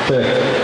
Check.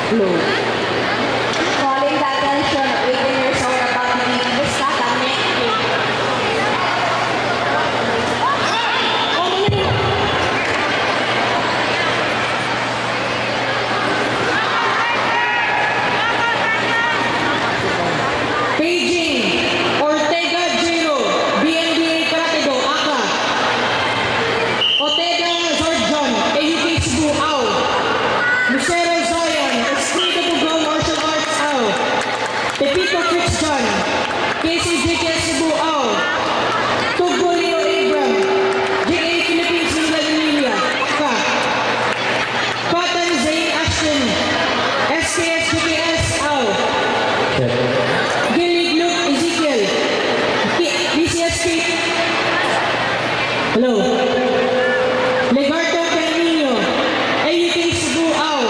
Low. Calling the attention of 18 years old about to be Mustaka Mekki. Beijing, Ortega Jiro, BNBA Karate Do, Aka. Ortega Zorjon, AUK Cebu, Ao. Lucero Zion, Esprit de Bugo Martial Arts, Ao. Pepito Christian, KCJK Cebu, Ao. Tugbo Leo Abram, JA Philippines Manila Emilia, Aka. Patan Zain Ashton, SKS JKS, Ao. Gillig Luke Ezekiel, BCSP. Hello. Legarto Canino, AUK Cebu, Ao.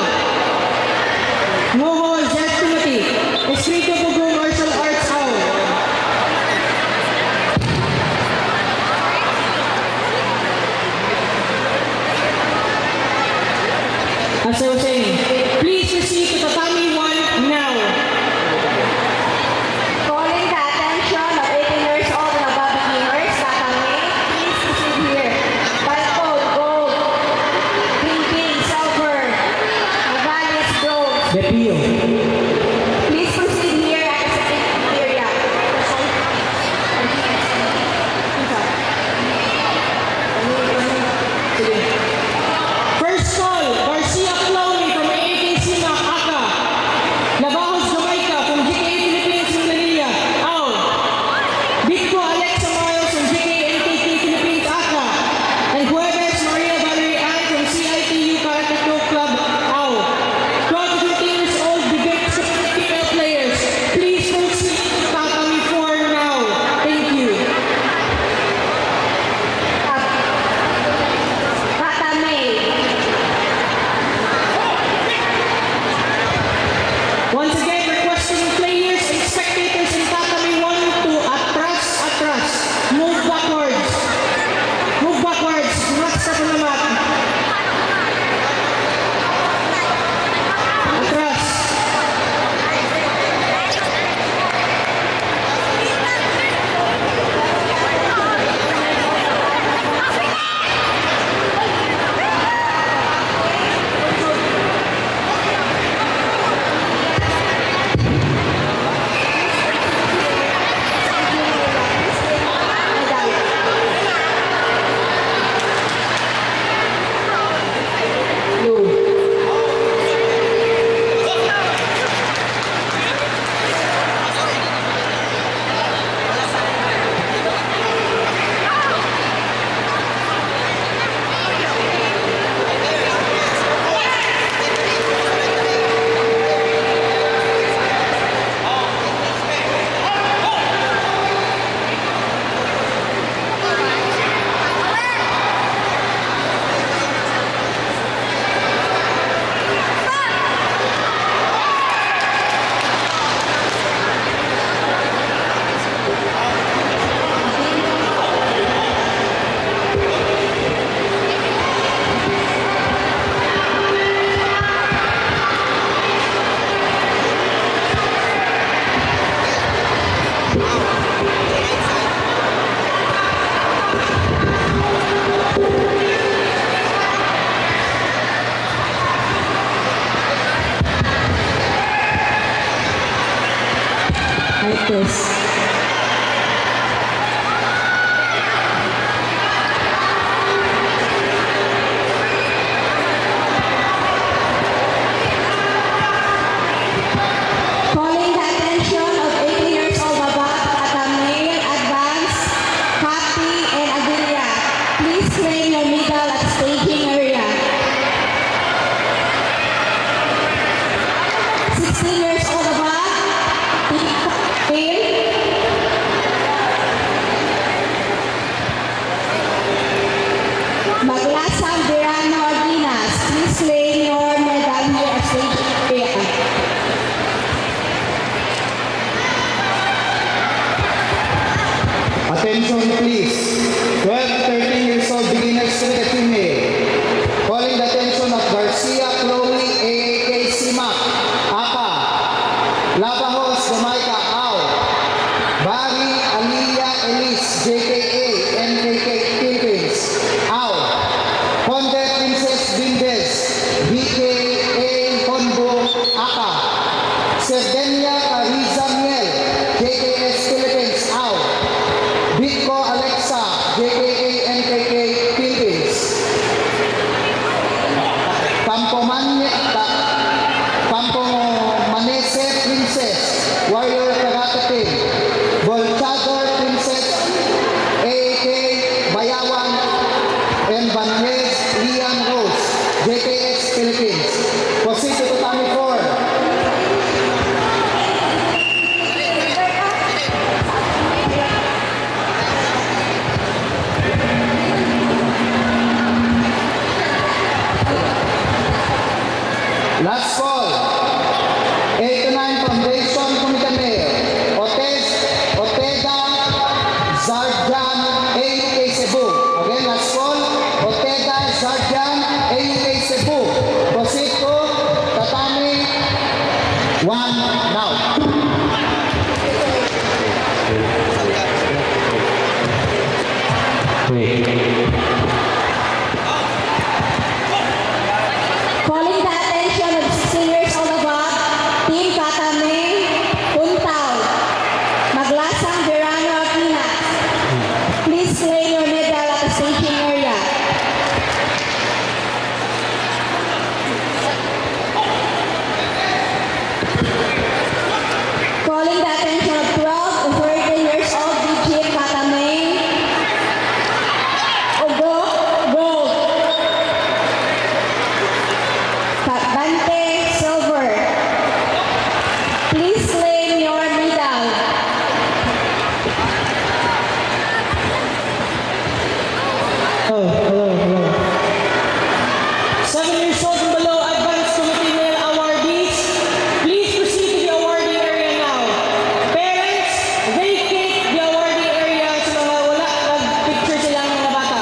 Moho Zed Timothy, Esprit de Bugo Martial Arts, Ao. As I was saying, please proceed to tatami 1 now. Calling the attention of 18 years old and above beginners, Tatame, please proceed here. White coat, gold. Green king, silver. Navales, bronze. Bepio. Please proceed here at the second area. First call, Garcia Chloe from AAK Sina, Aka. Navajos Jamaica from GKA Philippines, Manila, Ao. Victor Alexa Marios from GKA NKK Philippines, Aka. And Jueves Maria Valerie Ann from CITU Karate Do Club, Ao. 12 to 15 years old, debate female players. Please proceed to tatami 4 now. Thank you. Tatame. Once again, requesting players and spectators in tatami 1 to atras. Move backwards. Move backwards. Not step on the mat. Atras. Like this. Calling the attention of 18 years old above Tatame, Advance, Happy, and Aguilla. Please claim your medal at staging area. 16 years old above, Phil. Maglasang Verano Aguinas. Please claim your medal here at staging area. Attention please. 12, 13 years old beginners to the team. Calling the attention of Garcia Chloe, AAK Simak. Manese Princess, Warrior Karate Team. Bolchador Princess, AAK Bayawan, and Vanres Lian Rose, JKX Philippines. Proceed to tatami 4. Last call. 8 to 9 Foundation Comitame. Otega Zarjan AUK Cebu. Again, last call. Otega Zarjan AUK Cebu. Proceed to tatami 1 now. Calling the attention of 16 years old above, Team Katameng, Puntaw, Maglasang Verano Aquinas. Please claim your medal at the staging area. Calling the attention of 12 to 13 years old, DJ Katameng, Ogo, Gold. Bante Silver. Please claim your medal. Hello. 7 years old and below advanced committee male awardees, please proceed to the awarding area now. Parents, vacate the awarding area sa mga wala nag-picture silang mga bata.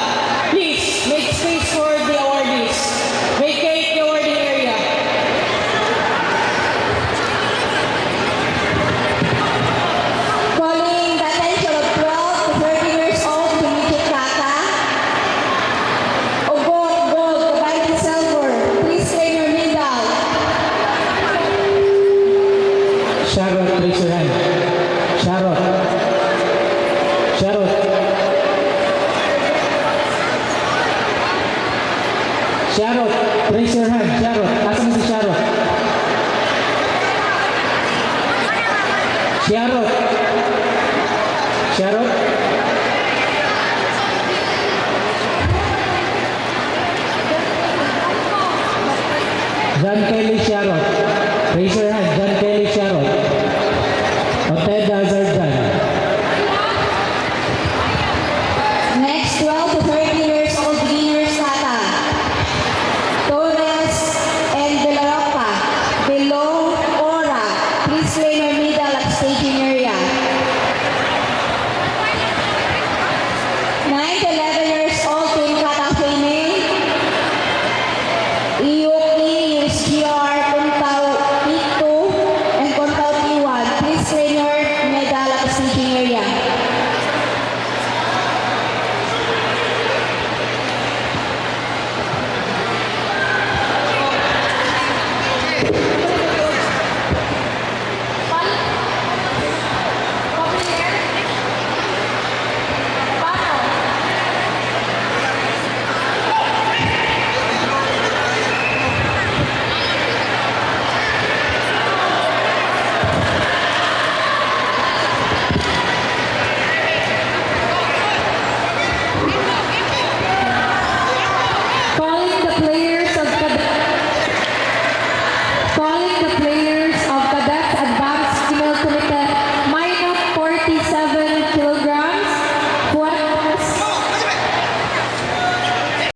Please, make space for the awardees. Vacate the awarding area. Calling the attention of 12 to 13 years old, Tumichi Kaka. Ogo, Gold, Bante Silver. Please claim your medal. Charlotte, raise your hand. Charlotte. Charlotte. Charlotte, raise your hand. Charlotte. Asan si Charlotte? Charlotte. Charlotte. John Kelly Charlotte. Raise your